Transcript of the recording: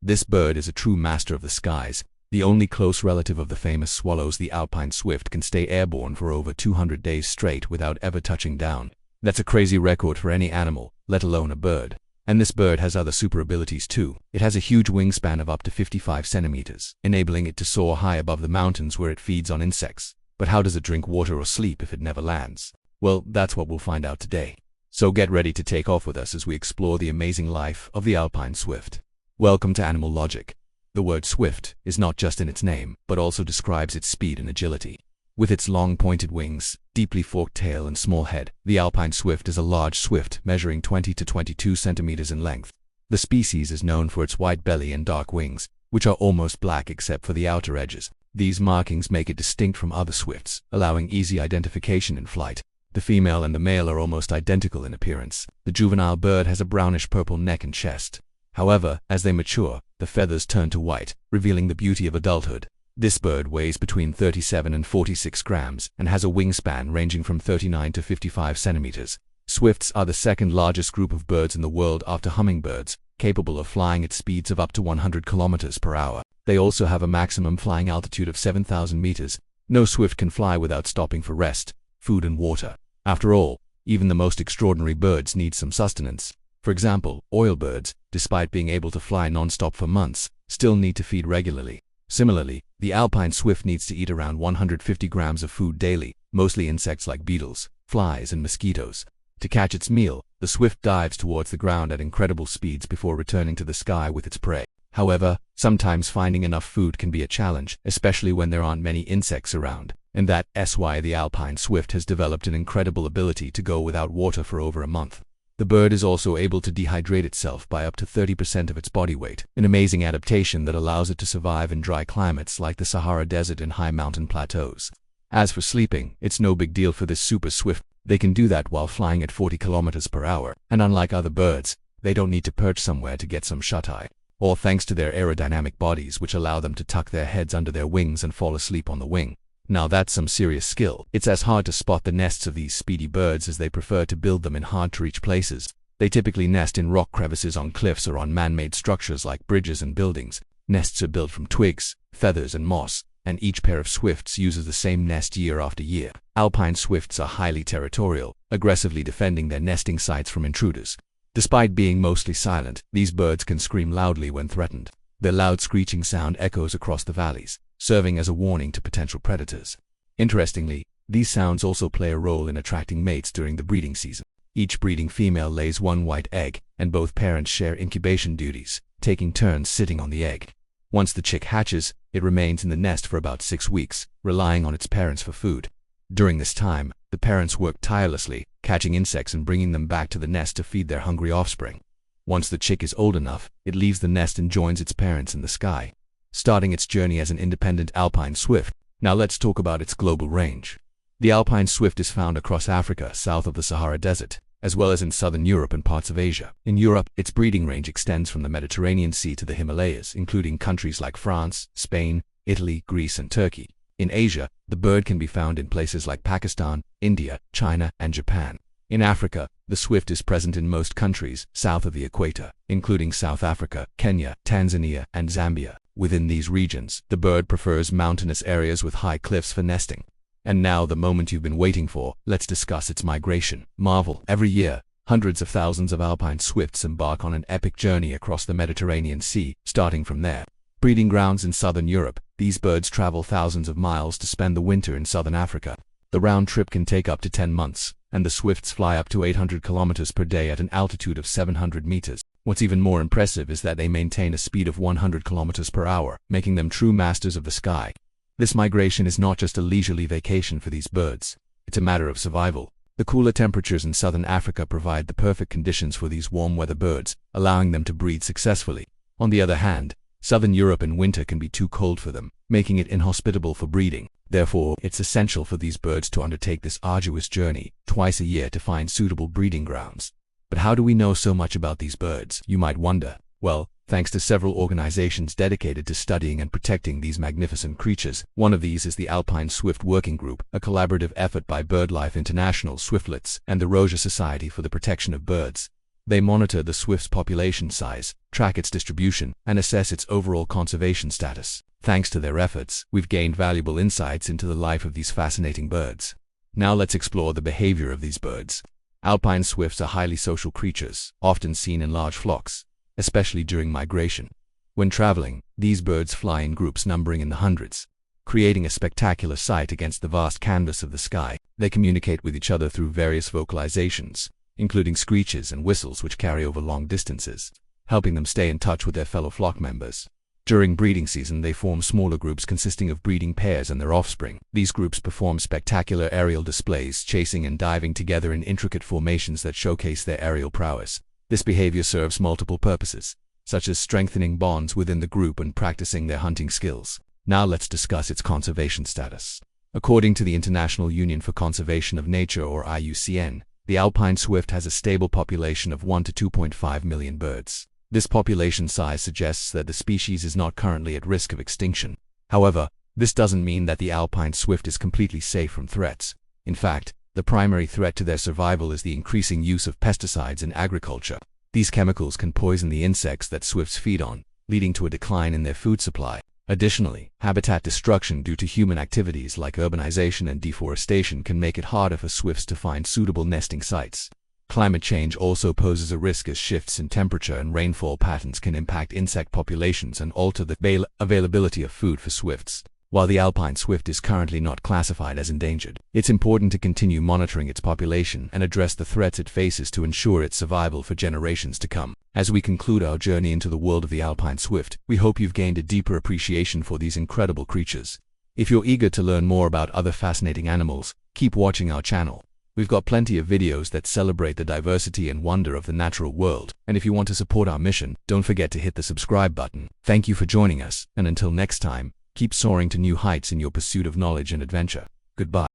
This bird is a true master of the skies. The only close relative of the famous swallows, the alpine swift, can stay airborne for over 200 days straight without ever touching down. That's a crazy record for any animal, let alone a bird. And this bird has other super abilities too. It has a huge wingspan of up to 55 centimeters, enabling it to soar high above the mountains where it feeds on insects. But how does it drink water or sleep if it never lands? Well, that's what we'll find out today. So get ready to take off with us as we explore the amazing life of the alpine swift. Welcome to Animal Logic. The word swift is not just in its name, but also describes its speed and agility. With its long pointed wings, deeply forked tail and small head, the alpine swift is a large swift measuring 20 to 22 centimeters in length. The species is known for its white belly and dark wings, which are almost black except for the outer edges. These markings make it distinct from other swifts, allowing easy identification in flight. The female and the male are almost identical in appearance. The juvenile bird has a brownish-purple neck and chest. However, as they mature, the feathers turn to white, revealing the beauty of adulthood. This bird weighs between 37 and 46 grams and has a wingspan ranging from 39 to 55 centimeters. Swifts are the second largest group of birds in the world after hummingbirds, capable of flying at speeds of up to 100 kilometers per hour. They also have a maximum flying altitude of 7,000 meters. No swift can fly without stopping for rest, food and water. After all, even the most extraordinary birds need some sustenance. For example, oilbirds, despite being able to fly non-stop for months, still need to feed regularly. Similarly, the alpine swift needs to eat around 150 grams of food daily, mostly insects like beetles, flies, and mosquitoes. To catch its meal, the swift dives towards the ground at incredible speeds before returning to the sky with its prey. However, sometimes finding enough food can be a challenge, especially when there aren't many insects around. And that's why the alpine swift has developed an incredible ability to go without water for over a month. The bird is also able to dehydrate itself by up to 30% of its body weight, an amazing adaptation that allows it to survive in dry climates like the Sahara Desert and high mountain plateaus. As for sleeping, it's no big deal for this super swift. They can do that while flying at 40 kilometers per hour, and unlike other birds, they don't need to perch somewhere to get some shut-eye. All thanks to their aerodynamic bodies, which allow them to tuck their heads under their wings and fall asleep on the wing. Now that's some serious skill. It's as hard to spot the nests of these speedy birds as they prefer to build them in hard-to-reach places. They typically nest in rock crevices on cliffs or on man-made structures like bridges and buildings. Nests are built from twigs, feathers, and moss, and each pair of swifts uses the same nest year after year. Alpine swifts are highly territorial, aggressively defending their nesting sites from intruders. Despite being mostly silent, these birds can scream loudly when threatened. Their loud screeching sound echoes across the valleys, serving as a warning to potential predators. Interestingly, these sounds also play a role in attracting mates during the breeding season. Each breeding female lays one white egg, and both parents share incubation duties, taking turns sitting on the egg. Once the chick hatches, it remains in the nest for about 6 weeks, relying on its parents for food. During this time, the parents work tirelessly, catching insects and bringing them back to the nest to feed their hungry offspring. Once the chick is old enough, it leaves the nest and joins its parents in the sky, starting its journey as an independent alpine swift. Now let's talk about its global range. The alpine swift is found across Africa south of the Sahara Desert, as well as in southern Europe and parts of Asia. In Europe, its breeding range extends from the Mediterranean Sea to the Himalayas, including countries like France, Spain, Italy, Greece, and Turkey. In Asia, the bird can be found in places like Pakistan, India, China, and Japan. In Africa, the swift is present in most countries south of the equator, including South Africa, Kenya, Tanzania, and Zambia. Within these regions, the bird prefers mountainous areas with high cliffs for nesting. And now the moment you've been waiting for, let's discuss its migration. Marvel. Every year, hundreds of thousands of alpine swifts embark on an epic journey across the Mediterranean Sea. Starting from their breeding grounds in southern Europe, these birds travel thousands of miles to spend the winter in southern Africa. The round trip can take up to 10 months, and the swifts fly up to 800 kilometers per day at an altitude of 700 meters. What's even more impressive is that they maintain a speed of 100 kilometers per hour, making them true masters of the sky. This migration is not just a leisurely vacation for these birds. It's a matter of survival. The cooler temperatures in southern Africa provide the perfect conditions for these warm weather birds, allowing them to breed successfully. On the other hand, southern Europe in winter can be too cold for them, making it inhospitable for breeding. Therefore, it's essential for these birds to undertake this arduous journey twice a year to find suitable breeding grounds. But how do we know so much about these birds, you might wonder? Well, thanks to several organizations dedicated to studying and protecting these magnificent creatures. One of these is the Alpine Swift Working Group, a collaborative effort by BirdLife International, Swiftlets, and the Roja Society for the Protection of Birds. They monitor the swift's population size, track its distribution, and assess its overall conservation status. Thanks to their efforts, we've gained valuable insights into the life of these fascinating birds. Now let's explore the behavior of these birds. Alpine swifts are highly social creatures, often seen in large flocks, especially during migration. When traveling, these birds fly in groups numbering in the hundreds, creating a spectacular sight against the vast canvas of the sky. They communicate with each other through various vocalizations, including screeches and whistles which carry over long distances, helping them stay in touch with their fellow flock members. During breeding season, they form smaller groups consisting of breeding pairs and their offspring. These groups perform spectacular aerial displays, chasing and diving together in intricate formations that showcase their aerial prowess. This behavior serves multiple purposes, such as strengthening bonds within the group and practicing their hunting skills. Now let's discuss its conservation status. According to the International Union for Conservation of Nature, or IUCN, the alpine swift has a stable population of 1 to 2.5 million birds. This population size suggests that the species is not currently at risk of extinction. However, this doesn't mean that the alpine swift is completely safe from threats. In fact, the primary threat to their survival is the increasing use of pesticides in agriculture. These chemicals can poison the insects that swifts feed on, leading to a decline in their food supply. Additionally, habitat destruction due to human activities like urbanization and deforestation can make it harder for swifts to find suitable nesting sites. Climate change also poses a risk, as shifts in temperature and rainfall patterns can impact insect populations and alter the availability of food for swifts. While the alpine swift is currently not classified as endangered, it's important to continue monitoring its population and address the threats it faces to ensure its survival for generations to come. As we conclude our journey into the world of the alpine swift, we hope you've gained a deeper appreciation for these incredible creatures. If you're eager to learn more about other fascinating animals, keep watching our channel. We've got plenty of videos that celebrate the diversity and wonder of the natural world. And if you want to support our mission, don't forget to hit the subscribe button. Thank you for joining us, and until next time, keep soaring to new heights in your pursuit of knowledge and adventure. Goodbye.